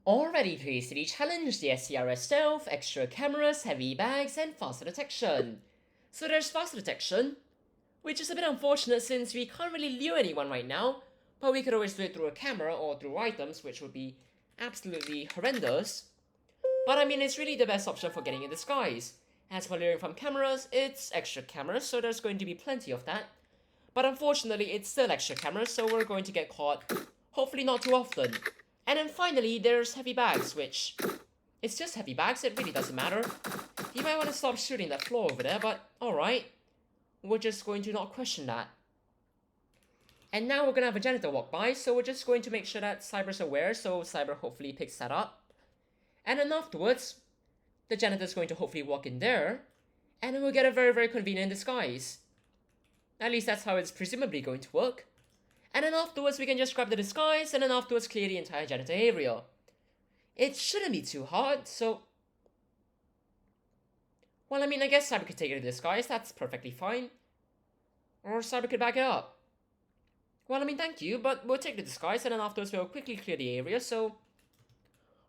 Already to hastily challenge the SCRS stealth, extra cameras, heavy bags, and faster detection. So there's faster detection, which is a bit unfortunate since we can't really lure anyone right now, but we could always do it through a camera or through items, which would be absolutely horrendous. But I mean, it's really the best option for getting in disguise. As for luring from cameras, it's extra cameras, so there's going to be plenty of that. But unfortunately, it's still extra cameras, so we're going to get caught, hopefully not too often. And then finally, there's heavy bags, which... it's just heavy bags, it really doesn't matter. You might want to stop shooting that floor over there, but alright. We're just going to not question that. And now we're going to have a janitor walk by, so we're just going to make sure that Cyber's aware, so Cyber hopefully picks that up. And then afterwards, the janitor's going to hopefully walk in there, and then we'll get a very, very convenient disguise. At least that's how it's presumably going to work. And then afterwards, we can just grab the disguise, and then afterwards clear the entire janitor area. It shouldn't be too hard, so... well, I mean, I guess Cyber could take it in disguise, that's perfectly fine. Or Cyber could back it up. Well, I mean, thank you, but we'll take the disguise, and then afterwards we'll quickly clear the area, so...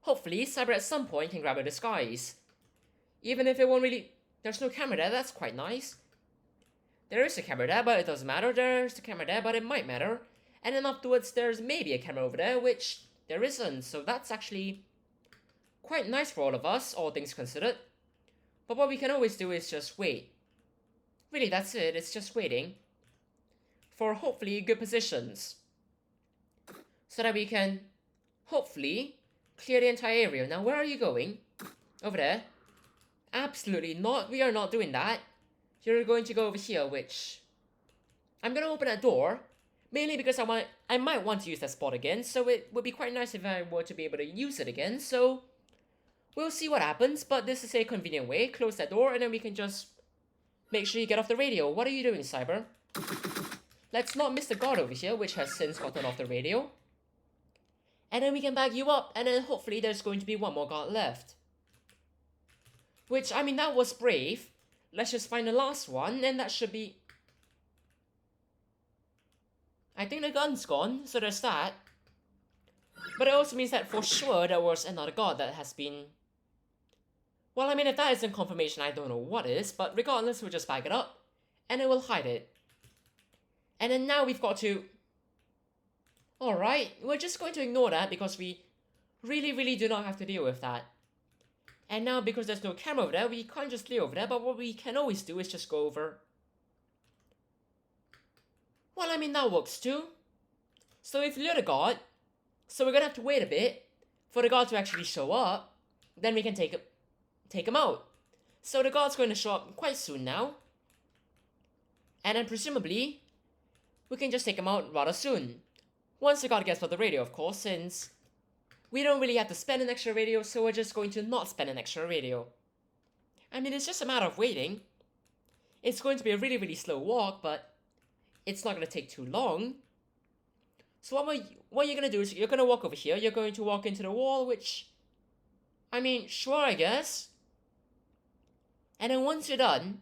hopefully, Cyber at some point can grab a disguise. Even if it won't really... there's no camera there, that's quite nice. There is a camera there, but it doesn't matter. There's a camera there, but it might matter. And then afterwards, there's maybe a camera over there, which there isn't. So that's actually quite nice for all of us, all things considered. But what we can always do is just wait. Really, that's it. It's just waiting for hopefully good positions. So that we can hopefully clear the entire area. Now, where are you going? Over there? Absolutely not. We are not doing that. You're going to go over here, which... I'm going to open that door. Mainly because I might want to use that spot again, so it would be quite nice if I were to be able to use it again, so... we'll see what happens, but this is a convenient way. Close that door, and then we can just... make sure you get off the radio. What are you doing, Cyber? Let's not miss the guard over here, which has since gotten off the radio. And then we can bag you up, and then hopefully there's going to be one more guard left. Which, I mean, that was brave. Let's just find the last one, and that should be... I think the gun's gone, so there's that. But it also means that for sure there was another guard that has been... well, I mean, if that isn't confirmation, I don't know what is, but regardless, we'll just bag it up, and then we'll hide it. And then now we've got to... alright, we're just going to ignore that because we really do not have to deal with that. And now, because there's no camera over there, we can't just lay over there, but what we can always do is just go over... well, I mean, that works too. So if you lure the guard, so we're gonna have to wait a bit for the guard to actually show up, then we can take him out. So the guard's going to show up quite soon now. And then presumably, we can just take him out rather soon. Once the guard gets off the radio, of course, since... we don't really have to spend an extra radio, so we're just going to not spend an extra radio. I mean, it's just a matter of waiting. It's going to be a really slow walk, but it's not going to take too long. So what you're going to do is you're going to walk over here, you're going to walk into the wall, which... I mean, sure, I guess. And then once you're done,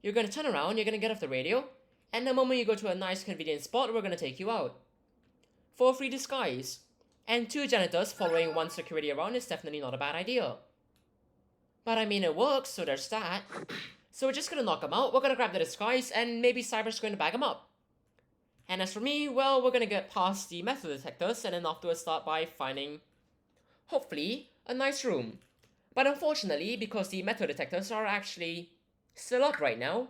you're going to turn around, you're going to get off the radio, and the moment you go to a nice convenient spot, we're going to take you out. For a free disguise. And 2 janitors following 1 security around is definitely not a bad idea. But I mean, it works, so there's that. So we're just gonna knock him out, we're gonna grab the disguise, and maybe Cyber's going to bag him up. And as for me, well, we're gonna get past the metal detectors, and then afterwards start by finding, hopefully, a nice room. But unfortunately, because the metal detectors are actually still up right now,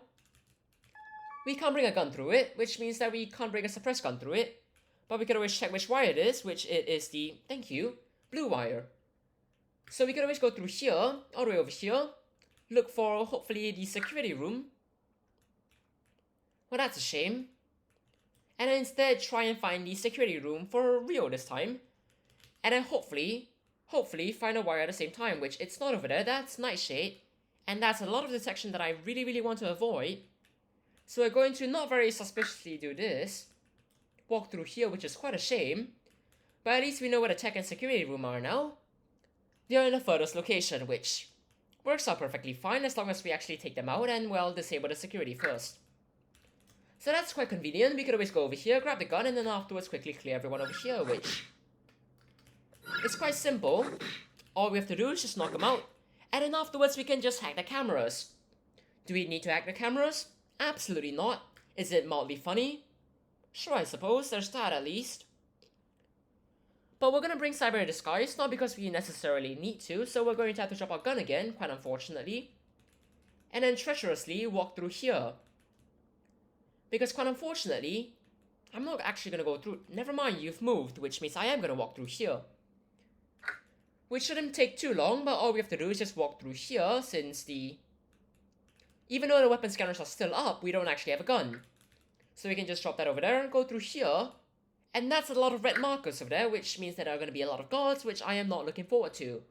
we can't bring a gun through it, which means that we can't bring a suppressed gun through it. But we can always check which wire it is, which it is the, thank you, blue wire. So we can always go through here, all the way over here, look for, hopefully, the security room. Well, that's a shame. And then instead try and find the security room for real this time. And then hopefully find a wire at the same time, which it's not over there, that's Nightshade. And that's a lot of detection that I really want to avoid. So we're going to not very suspiciously do this. Walk through here, which is quite a shame. But at least we know where the tech and security room are now. They are in the furthest location, which works out perfectly fine as long as we actually take them out and, well, disable the security first. So that's quite convenient. We could always go over here, grab the gun, and then afterwards quickly clear everyone over here, which... It's quite simple. All we have to do is just knock them out, and then afterwards we can just hack the cameras. Do we need to hack the cameras? Absolutely not. Is it mildly funny? Sure, I suppose, there's that at least. But we're gonna bring Cyber in disguise, not because we necessarily need to, so we're going to have to drop our gun again, quite unfortunately. And then treacherously walk through here. Because quite unfortunately, I'm not actually gonna go through. Never mind, you've moved, which means I am gonna walk through here. Which shouldn't take too long, but all we have to do is just walk through here, since even though the weapon scanners are still up, we don't actually have a gun. So we can just drop that over there and go through here. And that's a lot of red markers over there, which means that there are going to be a lot of guards, which I am not looking forward to.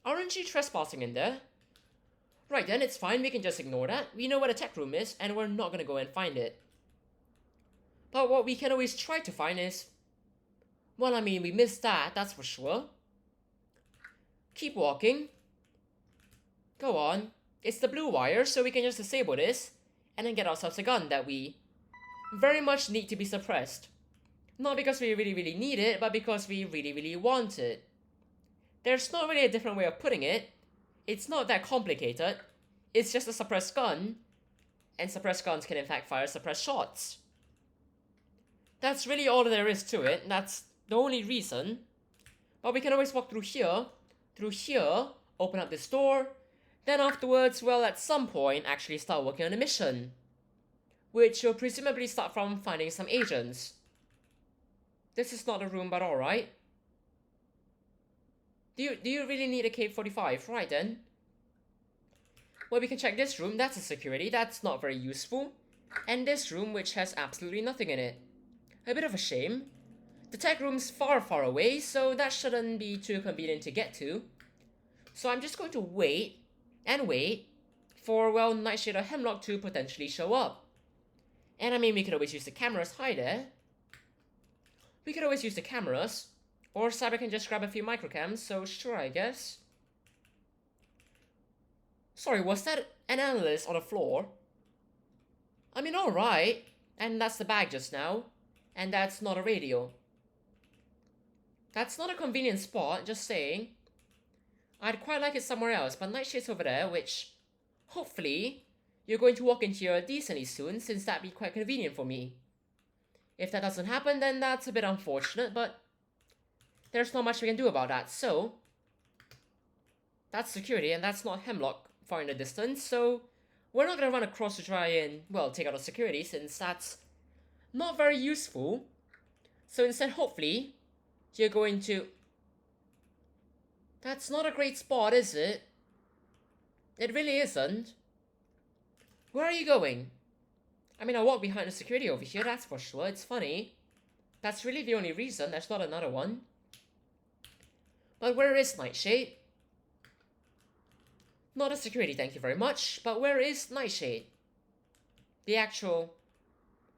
Aren't you trespassing in there? Right then, it's fine, we can just ignore that. We know where the tech room is, and we're not going to go and find it. But what we can always try to find is... Well, I mean, we missed that, that's for sure. Keep walking. Go on. It's the blue wire, so we can just disable this, and then get ourselves a gun that we very much need to be suppressed. Not because we really need it, but because we really want it. There's not really a different way of putting it. It's not that complicated. It's just a suppressed gun, and suppressed guns can in fact fire suppressed shots. That's really all there is to it, and that's the only reason. But we can always walk through here, open up this door, then afterwards, well, at some point, actually start working on a mission. Which will presumably start from finding some agents. This is not a room, but alright. Do you really need a K-45? Right then. Well, we can check this room. That's a security. That's not very useful. And this room, which has absolutely nothing in it. A bit of a shame. The tech room's far away, so that shouldn't be too convenient to get to. So I'm just going to wait and wait for, well, Nightshade or Hemlock to potentially show up. And I mean, we could always use the cameras. Hi there. We could always use the cameras. Or Cyber can just grab a few microcams, so sure, I guess. Sorry, was that an analyst on the floor? I mean, alright. And that's the bag just now. And that's not a radio. That's not a convenient spot, just saying. I'd quite like it somewhere else, but Nightshade's over there, which, hopefully, you're going to walk in here decently soon, since that'd be quite convenient for me. If that doesn't happen, then that's a bit unfortunate, but there's not much we can do about that, so... That's security, and that's not Hemlock far in the distance, so we're not gonna run across to try and, well, take out the security, since that's not very useful. So instead, hopefully, you're going to... That's not a great spot, is it? It really isn't. Where are you going? I mean, I walk behind the security over here, that's for sure. It's funny. That's really the only reason. There's not another one. But where is Nightshade? Not a security, thank you very much. But where is Nightshade? The actual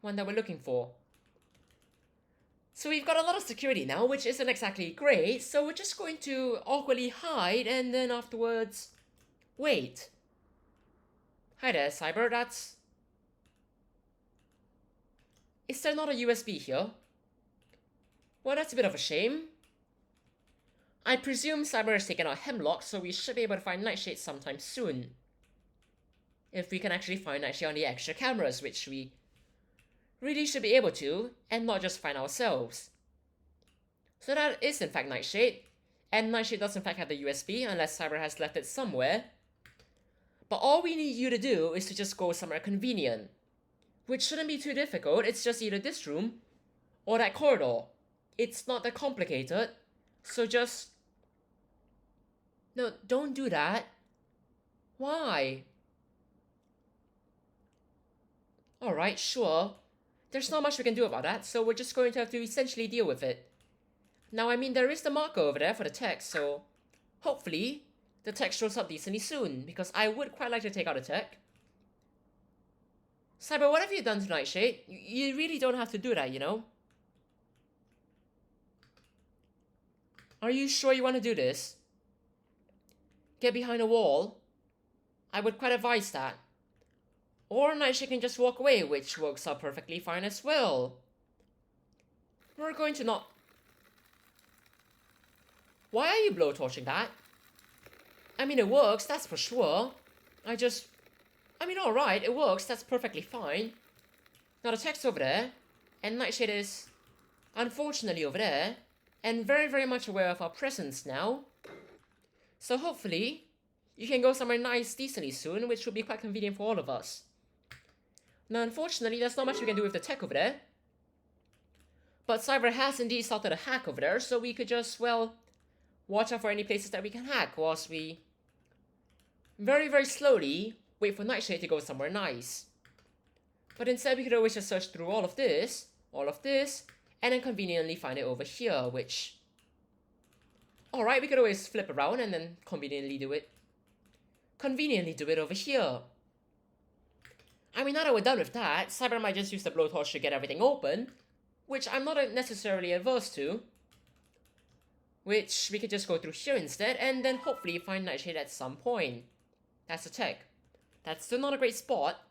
one that we're looking for. So we've got a lot of security now, which isn't exactly great. So we're just going to awkwardly hide and then afterwards... Wait. Hi there, Cyber, that's... Is there not a USB here? Well, that's a bit of a shame. I presume Cyber has taken out Hemlock, so we should be able to find Nightshade sometime soon. If we can actually find Nightshade on the extra cameras, which we really should be able to, and not just find ourselves. So that is in fact Nightshade, and Nightshade does in fact have the USB, unless Cyber has left it somewhere. But all we need you to do is to just go somewhere convenient. Which shouldn't be too difficult, it's just either this room, or that corridor. It's not that complicated, so just... No, don't do that. Why? Alright, sure. There's not much we can do about that, so we're just going to have to essentially deal with it. Now, I mean, there is the marker over there for the tech, so... Hopefully, the tech shows up decently soon, because I would quite like to take out a tech. Cyber, what have you done to Nightshade? You really don't have to do that, you know? Are you sure you want to do this? Get behind a wall? I would quite advise that. Or Nightshade can just walk away, which works out perfectly fine as well. We're going to not... Why are you blowtorching that? I mean, it works, that's for sure. Alright, it works, that's perfectly fine. Now the tech's over there, and Nightshade is, unfortunately, over there, and very, very much aware of our presence now. So hopefully, you can go somewhere nice decently soon, which will be quite convenient for all of us. Now, unfortunately, there's not much we can do with the tech over there. But Cyber has indeed started a hack over there, so we could just, well, watch out for any places that we can hack whilst we very, very slowly wait for Nightshade to go somewhere nice. But instead, we could always just search through all of this, and then conveniently find it over here, which... Alright, we could always flip around and then conveniently do it over here. I mean, now that we're done with that, Cyber might just use the blowtorch to get everything open, which I'm not necessarily averse to. Which we could just go through here instead, and then hopefully find Nightshade at some point. That's a tech. That's still not a great spot,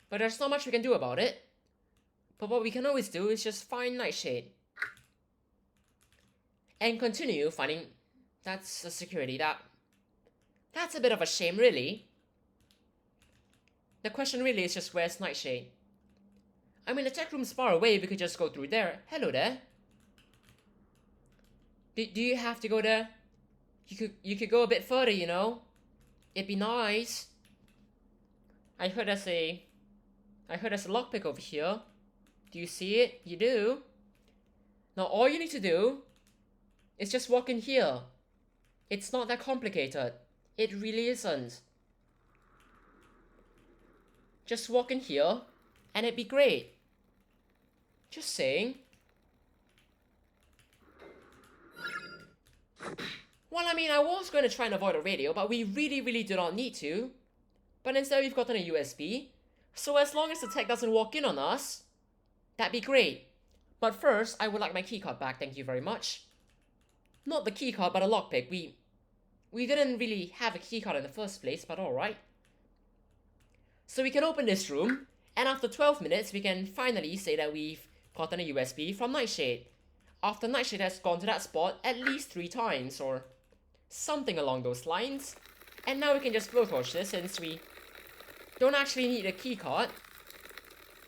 but there's not much we can do about it. But what we can always do is just find Nightshade. And continue finding... That's a security, that's a bit of a shame, really. The question really is just, where's Nightshade? I mean, the tech room's far away, we could just go through there. Hello there. Do you have to go there? You could go a bit further, you know? It'd be nice. I heard there's a lockpick over here. Do you see it? You do. Now all you need to do is just walk in here. It's not that complicated. It really isn't. Just walk in here, and it'd be great. Just saying. Well, I mean, I was going to try and avoid a radio, but we really, really do not need to. But instead, we've gotten a USB. So as long as the tech doesn't walk in on us, that'd be great. But first, I would like my keycard back, thank you very much. Not the keycard, but a lockpick. We didn't really have a keycard in the first place, but alright. So we can open this room, and after 12 minutes, we can finally say that we've gotten a USB from Nightshade. After Nightshade has gone to that spot at least 3 times, or something along those lines. And now we can just blowtorch this since we don't actually need a keycard,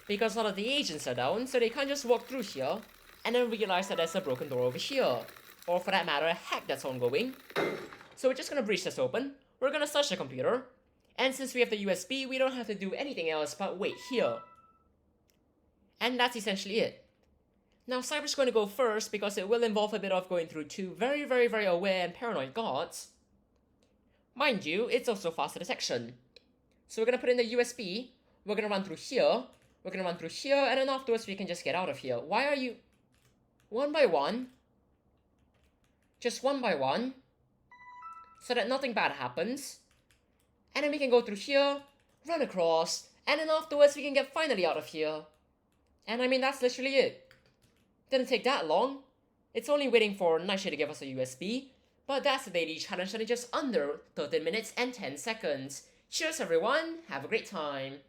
because a lot of the agents are down, so they can't just walk through here and then realize that there's a broken door over here. Or for that matter, a hack that's ongoing. So we're just gonna breach this open, we're gonna search the computer, and since we have the USB, we don't have to do anything else but wait here. And that's essentially it. Now Cyber's going to go first because it will involve a bit of going through 2 very, very, very aware and paranoid guards. Mind you, it's also faster detection. So we're gonna put in the USB, we're gonna run through here, and then afterwards we can just get out of here. Why are you... One by one. Just one by one. So that nothing bad happens. And then we can go through here, run across, and then afterwards we can get finally out of here. And I mean, that's literally it. Didn't take that long. It's only waiting for Nightshade to give us a USB. But that's the daily challenge done in just under 13 minutes and 10 seconds. Cheers everyone, have a great time.